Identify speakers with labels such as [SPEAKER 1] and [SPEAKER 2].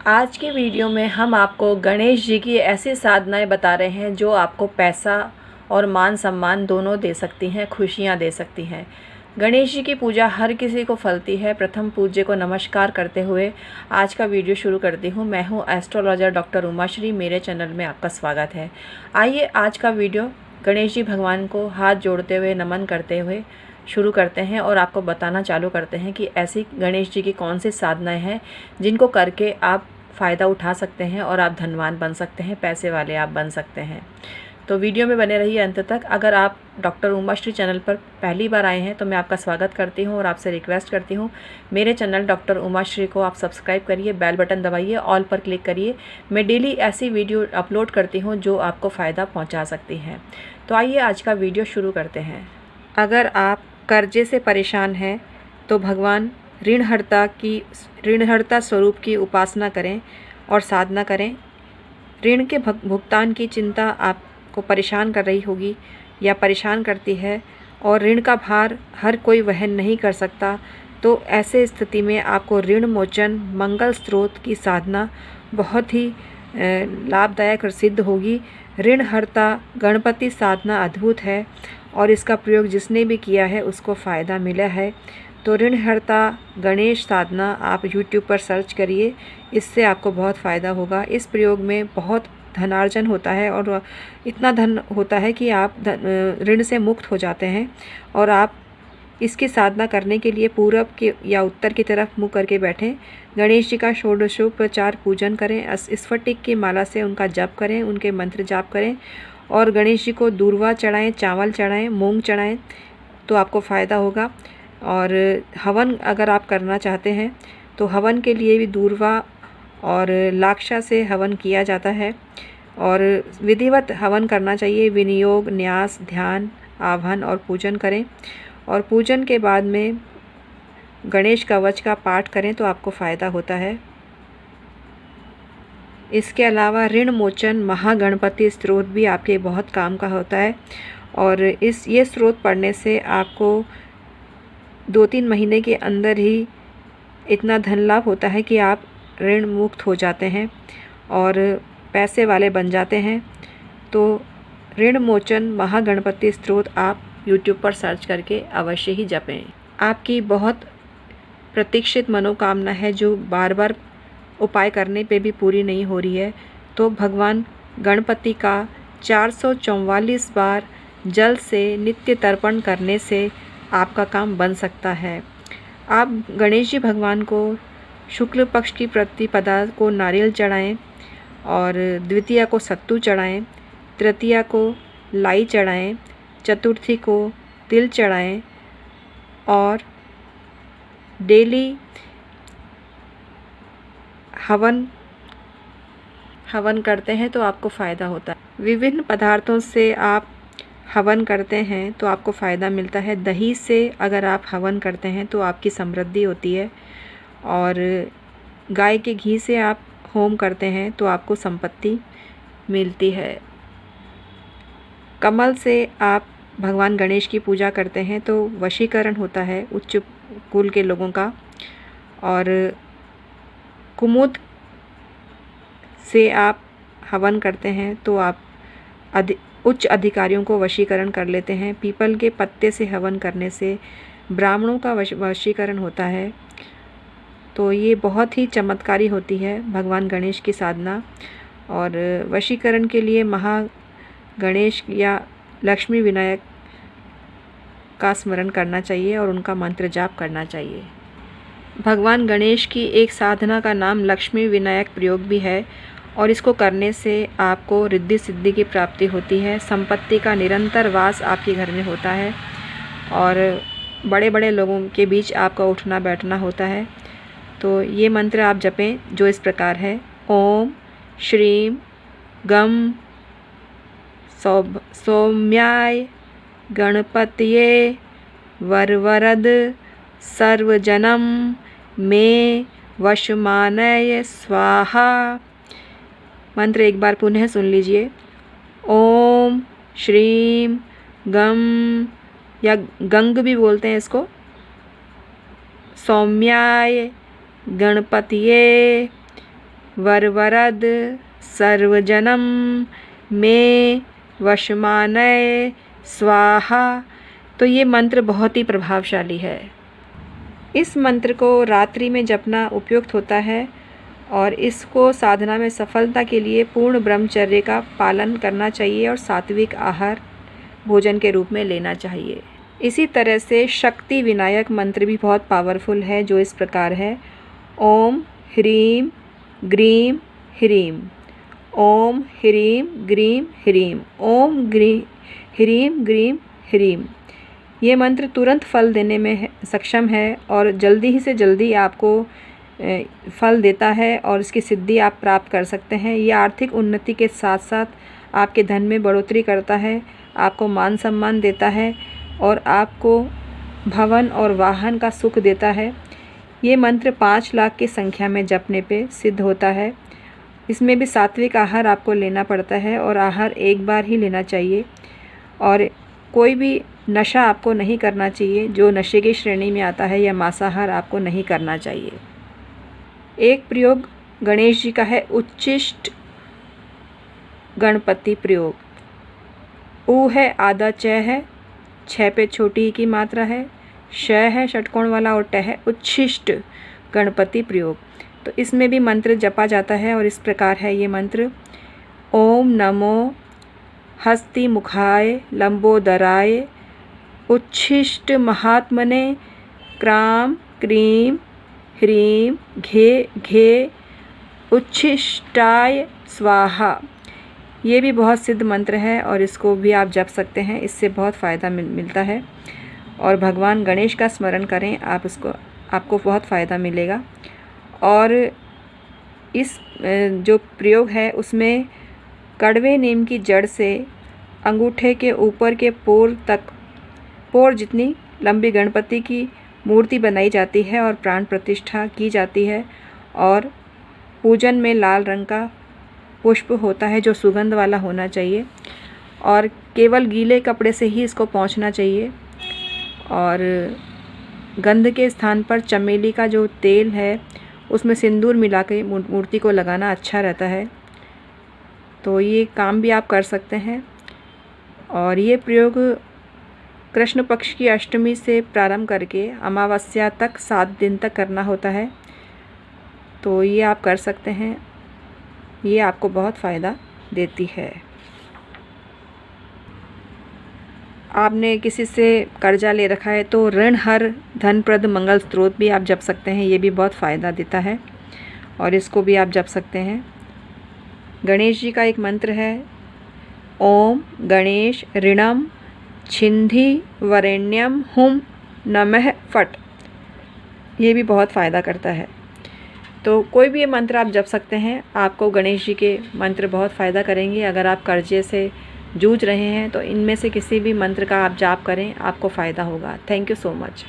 [SPEAKER 1] आज के वीडियो में हम आपको गणेश जी की ऐसी साधनाएं बता रहे हैं जो आपको पैसा और मान सम्मान दोनों दे सकती हैं, खुशियां दे सकती हैं। गणेश जी की पूजा हर किसी को फलती है। प्रथम पूज्य को नमस्कार करते हुए आज का वीडियो शुरू करती हूँ। मैं हूँ एस्ट्रोलॉजर डॉक्टर उमाश्री। मेरे चैनल में आपका स्वागत है। आइए आज का वीडियो गणेश जी भगवान को हाथ जोड़ते हुए नमन करते हुए शुरू करते हैं और आपको बताना चालू करते हैं कि ऐसी गणेश जी की कौन सी साधनाएं हैं जिनको करके आप फ़ायदा उठा सकते हैं और आप धनवान बन सकते हैं, पैसे वाले आप बन सकते हैं। तो वीडियो में बने रहिए अंत तक। अगर आप डॉक्टर उमाश्री चैनल पर पहली बार आए हैं तो मैं आपका स्वागत करती हूं और आपसे रिक्वेस्ट करती हूं, मेरे चैनल डॉक्टर उमाश्री को आप सब्सक्राइब करिए, बेल बटन दबाइए, ऑल पर क्लिक करिए। मैं डेली ऐसी वीडियो अपलोड करती हूं जो आपको फ़ायदा पहुंचा सकती हैं। तो आइए आज का वीडियो शुरू करते हैं। अगर आप कर्जे से परेशान हैं तो भगवान ऋणहर्ता स्वरूप की उपासना करें और साधना करें। ऋण के भुगतान की चिंता आपको परेशान कर रही होगी या परेशान करती है और ऋण का भार हर कोई वहन नहीं कर सकता, तो ऐसे स्थिति में आपको ऋण मोचन मंगल स्रोत की साधना बहुत ही लाभदायक और सिद्ध होगी। ऋणहर्ता गणपति साधना अद्भुत है और इसका प्रयोग जिसने भी किया है उसको फ़ायदा मिला है। तो ऋणहर्ता गणेश साधना आप YouTube पर सर्च करिए, इससे आपको बहुत फ़ायदा होगा। इस प्रयोग में बहुत धनार्जन होता है और इतना धन होता है कि आप ऋण से मुक्त हो जाते हैं। और आप इसकी साधना करने के लिए पूरब के या उत्तर की तरफ मुँह करके बैठें। गणेश जी का षोडशोपचार पूजन करें, स्फटिक की माला से उनका जप करें, उनके मंत्र जाप करें और गणेश जी को दूर्वा चढ़ाएं, चावल चढ़ाएं, मूंग चढ़ाएं, तो आपको फ़ायदा होगा। और हवन अगर आप करना चाहते हैं तो हवन के लिए भी दूर्वा और लाक्षा से हवन किया जाता है और विधिवत हवन करना चाहिए। विनियोग, न्यास, ध्यान, आवाहन और पूजन करें और पूजन के बाद में गणेश कवच का पाठ करें तो आपको फ़ायदा होता है। इसके अलावा ऋण मोचन महागणपति स्त्रोत भी आपके बहुत काम का होता है और ये स्त्रोत पढ़ने से आपको 2-3 महीने के अंदर ही इतना धन लाभ होता है कि आप ऋण मुक्त हो जाते हैं और पैसे वाले बन जाते हैं। तो ऋण मोचन महागणपति स्त्रोत आप YouTube पर सर्च करके अवश्य ही जपें। आपकी बहुत प्रतीक्षित मनोकामना है जो बार बार उपाय करने पे भी पूरी नहीं हो रही है, तो भगवान गणपति का 444 बार जल से नित्य तर्पण करने से आपका काम बन सकता है। आप गणेश जी भगवान को शुक्ल पक्ष की प्रतिपदा को नारियल चढ़ाएं और द्वितीया को सत्तू चढ़ाएं, तृतीया को लाई चढ़ाएं, चतुर्थी को तिल चढ़ाएं और डेली हवन करते हैं तो आपको फ़ायदा होता है। विभिन्न पदार्थों से आप हवन करते हैं तो आपको फ़ायदा मिलता है। दही से अगर आप हवन करते हैं तो आपकी समृद्धि होती है और गाय के घी से आप होम करते हैं तो आपको संपत्ति मिलती है। कमल से आप भगवान गणेश की पूजा करते हैं तो वशीकरण होता है उच्च कुल के लोगों का। और कुमुद से आप हवन करते हैं तो आप उच्च अधिकारियों को वशीकरण कर लेते हैं। पीपल के पत्ते से हवन करने से ब्राह्मणों का वशीकरण होता है। तो ये बहुत ही चमत्कारी होती है भगवान गणेश की साधना। और वशीकरण के लिए महागणेश या लक्ष्मी विनायक का स्मरण करना चाहिए और उनका मंत्र जाप करना चाहिए। भगवान गणेश की एक साधना का नाम लक्ष्मी विनायक प्रयोग भी है और इसको करने से आपको रिद्धि सिद्धि की प्राप्ति होती है। संपत्ति का निरंतर वास आपके घर में होता है और बड़े बड़े लोगों के बीच आपका उठना बैठना होता है। तो ये मंत्र आप जपें जो इस प्रकार है। ओम श्रीम गम सौम्याय गणपतये वरवरद सर्वजनम में वशमानय स्वाहा। मंत्र एक बार पुनः सुन लीजिए। ओम श्रीम गम या गंग भी बोलते हैं इसको, सौम्याय गणपतये वरवरद सर्वजनम में वशमानय स्वाहा। तो ये मंत्र बहुत ही प्रभावशाली है। इस मंत्र को रात्रि में जपना उपयुक्त होता है और इसको साधना में सफलता के लिए पूर्ण ब्रह्मचर्य का पालन करना चाहिए और सात्विक आहार भोजन के रूप में लेना चाहिए। इसी तरह से शक्ति विनायक मंत्र भी बहुत पावरफुल है, जो इस प्रकार है। ओम ह्रीं ग्रीं ह्रीं, ओम ह्रीं ग्रीं ह्रीं, ओम ह्रीं ग्रीं ह्रीं। ये मंत्र तुरंत फल देने में सक्षम है और जल्दी ही से जल्दी आपको फल देता है और इसकी सिद्धि आप प्राप्त कर सकते हैं। ये आर्थिक उन्नति के साथ साथ आपके धन में बढ़ोतरी करता है, आपको मान सम्मान देता है और आपको भवन और वाहन का सुख देता है। ये मंत्र 5 लाख की संख्या में जपने पे सिद्ध होता है। इसमें भी सात्विक आहार आपको लेना पड़ता है और आहार एक बार ही लेना चाहिए और कोई भी नशा आपको नहीं करना चाहिए, जो नशे की श्रेणी में आता है, या मांसाहार आपको नहीं करना चाहिए। एक प्रयोग गणेश जी का है, उच्छिष्ट गणपति प्रयोग। ऊ है आधा च है, 6 पे छोटी की मात्रा है, श है षटकोण वाला और ट है, उच्छिष्ट गणपति प्रयोग। तो इसमें भी मंत्र जपा जाता है और इस प्रकार है ये मंत्र। ओम नमो हस्ति मुखाय लंबोदराय उच्छिष्ट महात्मने क्राम क्रीम ह्रीं घे घे उच्छिष्टाय स्वाहा। ये भी बहुत सिद्ध मंत्र है और इसको भी आप जप सकते हैं, इससे बहुत फ़ायदा मिलता है। और भगवान गणेश का स्मरण करें, आपको बहुत फ़ायदा मिलेगा। और इस जो प्रयोग है उसमें कड़वे नीम की जड़ से अंगूठे के ऊपर के पोर जितनी लंबी गणपति की मूर्ति बनाई जाती है और प्राण प्रतिष्ठा की जाती है और पूजन में लाल रंग का पुष्प होता है जो सुगंध वाला होना चाहिए और केवल गीले कपड़े से ही इसको पोंछना चाहिए। और गंध के स्थान पर चमेली का जो तेल है उसमें सिंदूर मिला के मूर्ति को लगाना अच्छा रहता है। तो ये काम भी आप कर सकते हैं। और ये प्रयोग कृष्ण पक्ष की अष्टमी से प्रारंभ करके अमावस्या तक 7 दिन तक करना होता है। तो ये आप कर सकते हैं, ये आपको बहुत फ़ायदा देती है। आपने किसी से कर्जा ले रखा है तो ऋण हर धनप्रद मंगल स्त्रोत भी आप जप सकते हैं, ये भी बहुत फ़ायदा देता है और इसको भी आप जप सकते हैं। गणेश जी का एक मंत्र है, ओम गणेश ऋणम छिंधि वरेण्यम हुम नमः फट। ये भी बहुत फ़ायदा करता है। तो कोई भी ये मंत्र आप जप सकते हैं, आपको गणेश जी के मंत्र बहुत फ़ायदा करेंगे। अगर आप कर्जे से जूझ रहे हैं तो इनमें से किसी भी मंत्र का आप जाप करें, आपको फ़ायदा होगा। Thank you so much.